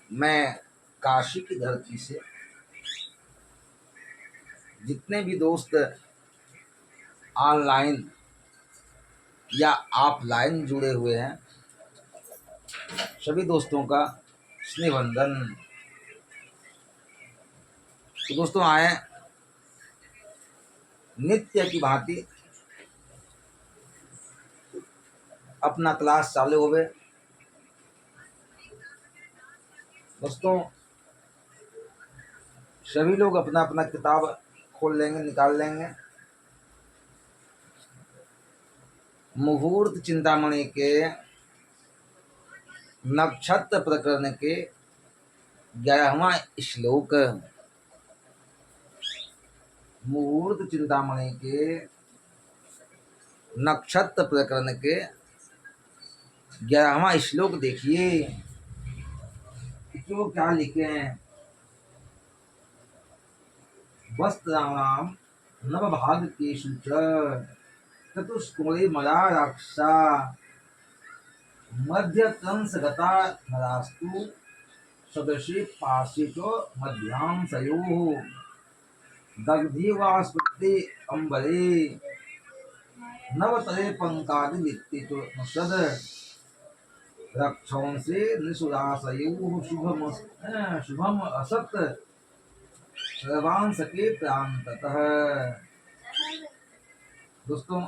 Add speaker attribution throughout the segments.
Speaker 1: मैं काशी की धरती से जितने भी दोस्त ऑनलाइन या ऑफलाइन जुड़े हुए हैं, सभी दोस्तों का स्नेहवंदन। तो दोस्तों, आए नित्य की भांति अपना क्लास चालू हो गए। दोस्तों, सभी लोग अपना अपना किताब खोल लेंगे, निकाल लेंगे। मुहूर्त चिंतामणि के नक्षत्र प्रकरण के 11वां श्लोक। मुहूर्त चिंतामणि के नक्षत्र प्रकरण के 11वां श्लोक देखिए कि वो क्या लिखे हैं। वस्त्राणाम नवभागकेषु च चतुष्कोणे मया राक्षा मध्यतंसगता नरास्तु सदृशे पार्श्वे च मध्यांशयोः दग्धीवास्पत्ते अम्बरे नवतरे पंकादिलिप्ते च नुषद रक्षोंसे निषुदाशयोः शुभम असत् सर्वांशके प्रान्ततः। दोस्तों,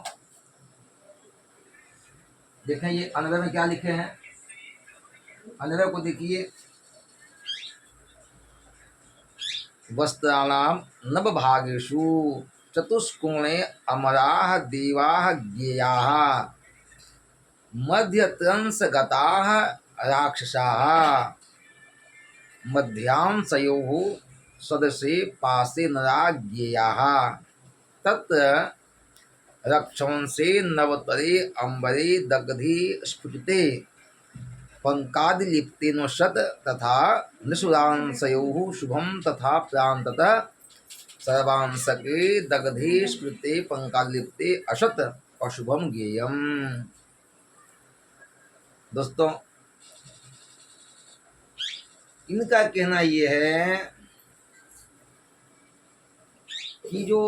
Speaker 1: देखें ये अन्वय में क्या लिखे हैं। अन्वय को देखिए। वस्त्राणाम नवभागेषु चतुष्कोणे अमराः देवाः ज्ञेयाः मध्यतंसगताः राक्षसाः मध्यांशयोः सदृशे पार्श्वे नरा ज्ञेयाः तत्र रक्षंसे नवतरे अम्बरे दग्धि स्फुटिते पंकादिलिप्ते नुषत तथा निषुदांशयोः शुभम तथा प्रान्ततः सर्वांशके दग्धे स्फुटिते पंकादिलिप्ते अशत अशुभम ज्ञेयम्। दोस्तों, इनका कहना यह है कि जो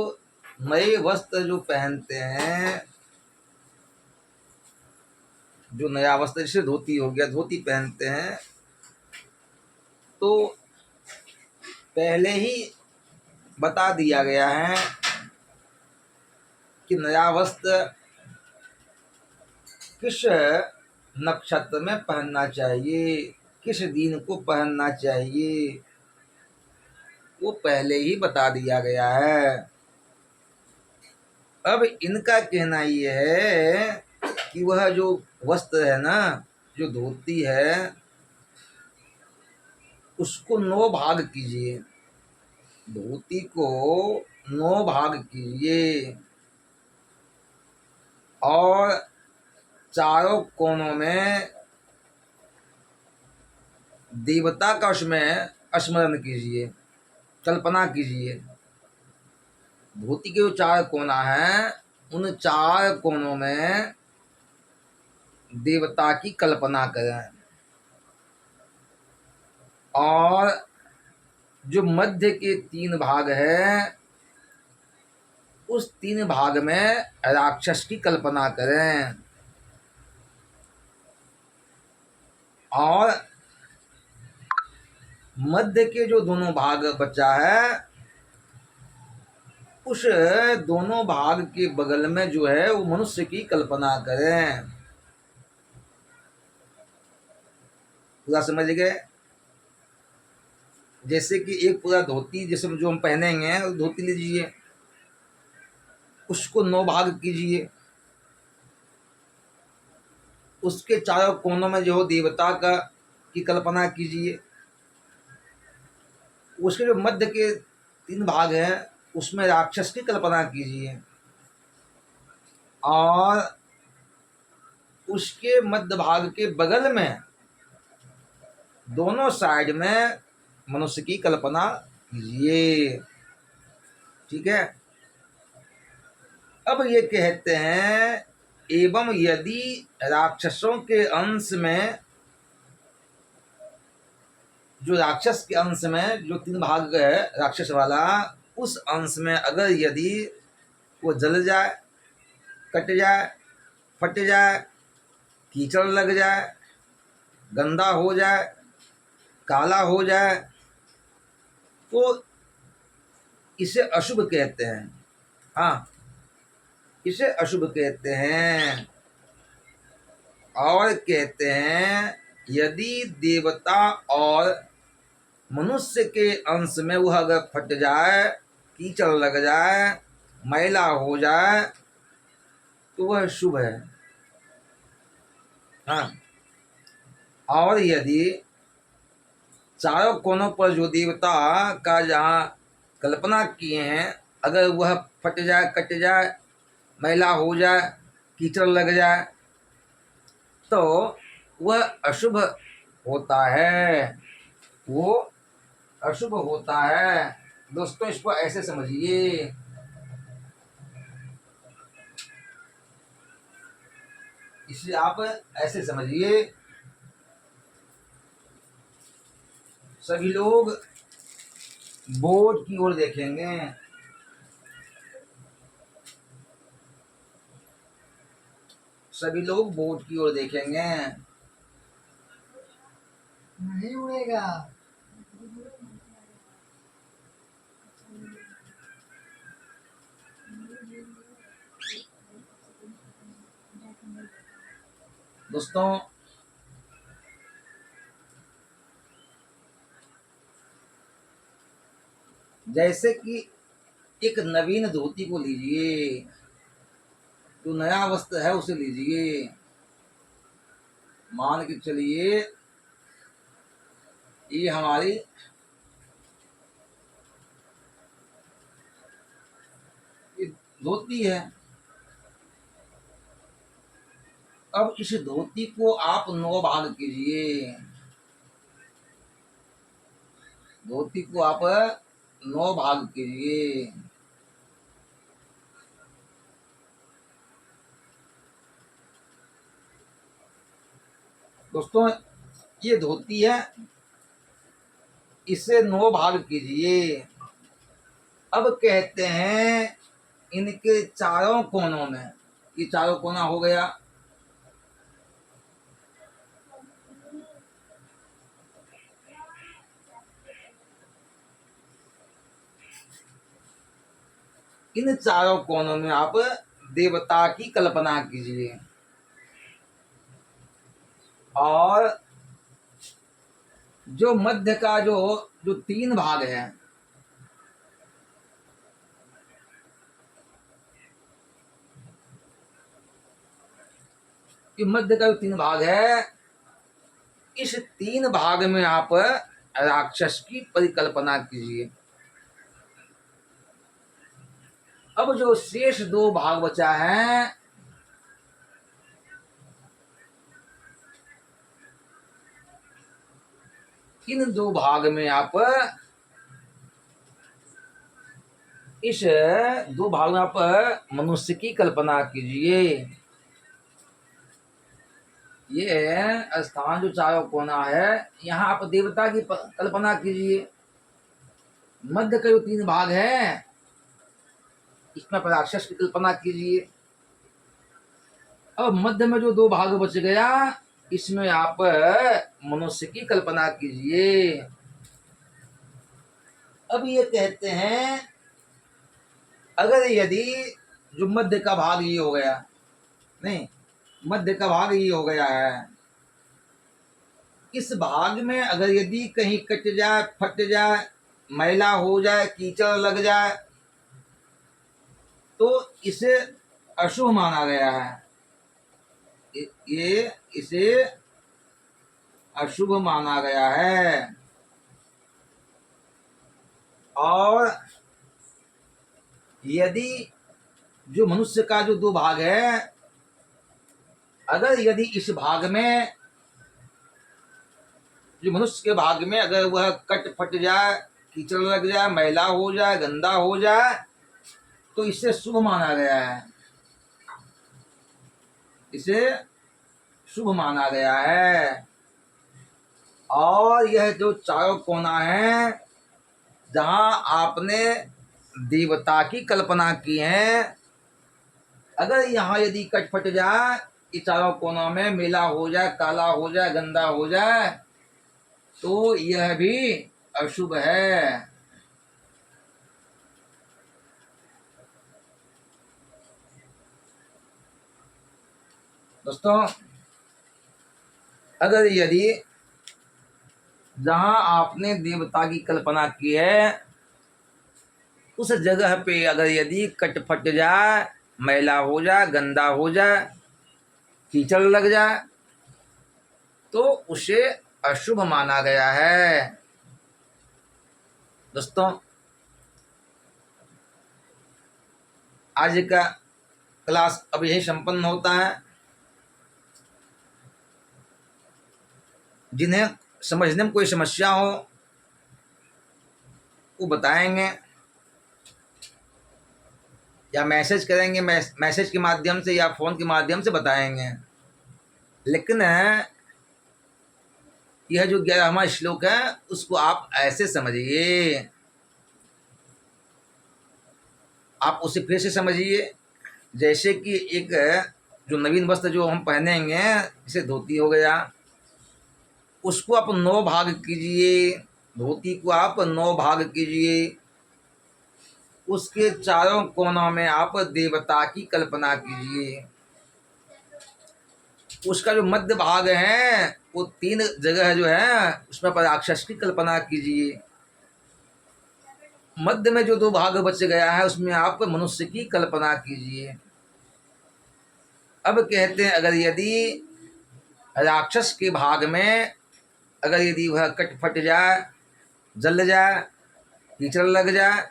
Speaker 1: नए वस्त्र जो पहनते हैं, जो नया वस्त्र जैसे धोती हो गया, धोती पहनते हैं, तो पहले ही बता दिया गया है कि नया वस्त्र किस नक्षत्र में पहनना चाहिए, किस दिन को पहनना चाहिए, वो पहले ही बता दिया गया है। अब इनका कहना यह है कि वह जो वस्त्र है ना, जो धोती है, उसको 9 भाग कीजिए। धोती को 9 भाग कीजिए और चारों कोनों में देवता का उसमें स्मरण कीजिए, कल्पना कीजिए। धोती के जो 4 कोना हैं, उन 4 कोनों में देवता की कल्पना करें और जो मध्य के 3 भाग हैं, उस 3 भाग में राक्षस की कल्पना करें और मध्य के जो दोनों भाग बचा है, उस दोनों भाग के बगल में जो है वो मनुष्य की कल्पना करें। पूरा समझ गए। जैसे कि एक पूरा धोती जैसे जो हम पहनेंगे, धोती लीजिए, उसको 9 भाग कीजिए। उसके चारों कोनों में जो देवता का की कल्पना कीजिए। उसके जो मध्य के 3 भाग हैं, उसमें राक्षस की कल्पना कीजिए और उसके मध्य भाग के बगल में दोनों साइड में मनुष्य की कल्पना कीजिए। ठीक है। अब ये कहते हैं, एवं यदि राक्षसों के अंश में जो राक्षस के अंश में जो 3 भाग है राक्षस वाला, उस अंश में अगर यदि वो जल जाए, कट जाए, फट जाए, कीचड़ लग जाए, गंदा हो जाए, काला हो जाए, तो इसे अशुभ कहते हैं। हाँ, इसे अशुभ कहते हैं। और कहते हैं यदि देवता और मनुष्य के अंश में वह अगर फट जाए, कीचड़ लग जाए, मैला हो जाए, तो वह शुभ है। हाँ, और यदि चारों कोनों पर जो देवता का जहाँ कल्पना किए हैं, अगर वह फट जाए, कट जाए, मैला हो जाए, कीचड़ लग जाए, तो वह अशुभ होता है, वो अशुभ होता है। दोस्तों, इसको ऐसे समझिए, इसे आप ऐसे समझिए, सभी लोग बोर्ड की ओर देखेंगे। सभी लोग बोर्ड की ओर देखेंगे।
Speaker 2: नहीं उड़ेगा।
Speaker 1: दोस्तों, जैसे कि एक नवीन धोती को लीजिए, जो नया वस्त्र है उसे लीजिए। मान के चलिए ये हमारी ये धोती है। अब इस धोती को आप 9 भाग कीजिए। धोती को आप 9 भाग कीजिए। दोस्तों, ये धोती है, इसे 9 भाग कीजिए। अब कहते हैं इनके चारों कोनों में, ये चारों कोना हो गया, इन चारों कोनों में आप देवता की कल्पना कीजिए। और जो मध्य का जो जो 3 भाग है, ये मध्य का जो 3 भाग है, इस 3 भाग में आप राक्षस की परिकल्पना कीजिए। अब जो शेष 2 भाग बचा है, इन 2 भाग में आप इस 2 भाग में आप मनुष्य की कल्पना कीजिए। ये स्थान जो चारों कोना है, यहाँ आप देवता की कल्पना कीजिए। मध्य का जो 3 भाग है, इसमें आप राक्षस की कल्पना कीजिए। अब मध्य में जो 2 भाग बच गया, इसमें आप मनुष्य की कल्पना कीजिए। अब ये कहते हैं अगर यदि जो मध्य का भाग ये हो गया, नहीं, मध्य का भाग ये हो गया है, इस भाग में अगर यदि कहीं कट जाए, फट जाए, मैला हो जाए, कीचड़ लग जाए, तो इसे अशुभ माना गया है। ये इसे अशुभ माना गया है। और यदि जो मनुष्य का जो 2 भाग है, अगर यदि इस भाग में, जो मनुष्य के भाग में अगर वह कट फट जाए, कीचड़ लग जाए, मैला हो जाए, गंदा हो जाए, तो इसे शुभ माना गया है। इसे शुभ माना गया है। और यह जो चारों कोना है जहाँ आपने देवता की कल्पना की है, अगर यहाँ यदि कट फट जाए, ये चारों कोनों में मेला हो जाए, काला हो जाए, गंदा हो जाए, तो यह भी अशुभ है। दोस्तों, अगर यदि जहां आपने देवता की कल्पना की है उस जगह पे अगर यदि कट फट जाए, मैला हो जाए, गंदा हो जाए, कीचड़ लग जाए, तो उसे अशुभ माना गया है। दोस्तों, आज का क्लास अब यही संपन्न होता है। जिन्हें समझने में कोई समस्या हो वो बताएंगे या मैसेज करेंगे, मैसेज के माध्यम से या फ़ोन के माध्यम से बताएंगे। लेकिन यह जो 11वां श्लोक है उसको आप ऐसे समझिए, आप उसे फिर से समझिए जैसे कि एक जो नवीन वस्त्र जो हम पहनेंगे, जैसे धोती हो गया, उसको आप 9 भाग कीजिए, धोती को आप 9 भाग कीजिए, उसके चारों कोनों में आप देवता की कल्पना कीजिए, उसका जो मध्य भाग है वो 3 जगह जो है उसमें पर राक्षस की कल्पना कीजिए, मध्य में जो 2 भाग बच गया है उसमें आप मनुष्य की कल्पना कीजिए। अब कहते हैं अगर यदि राक्षस के भाग में अगर यदि वह कट फट जाए, जल जाए, कीचड़ लग जाए,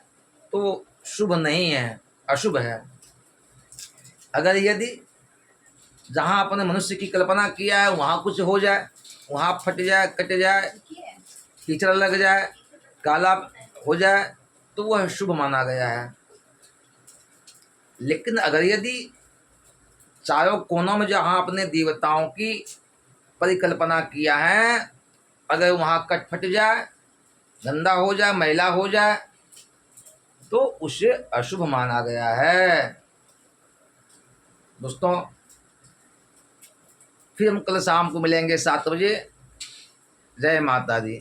Speaker 1: तो शुभ नहीं है, अशुभ है। अगर यदि जहाँ अपने मनुष्य की कल्पना किया है वहाँ कुछ हो जाए, वहाँ फट जाए, कट जाए, कीचड़ लग जाए, काला हो जाए, तो वह शुभ माना गया है। लेकिन अगर यदि चारों कोनों में जहाँ अपने देवताओं की परिकल्पना किया है, अगर वहाँ कट फट जाए, गंदा हो जाए, मैला हो जाए, तो उसे अशुभ माना गया है। दोस्तों, फिर हम कल शाम को मिलेंगे 7 बजे। जय माता दी।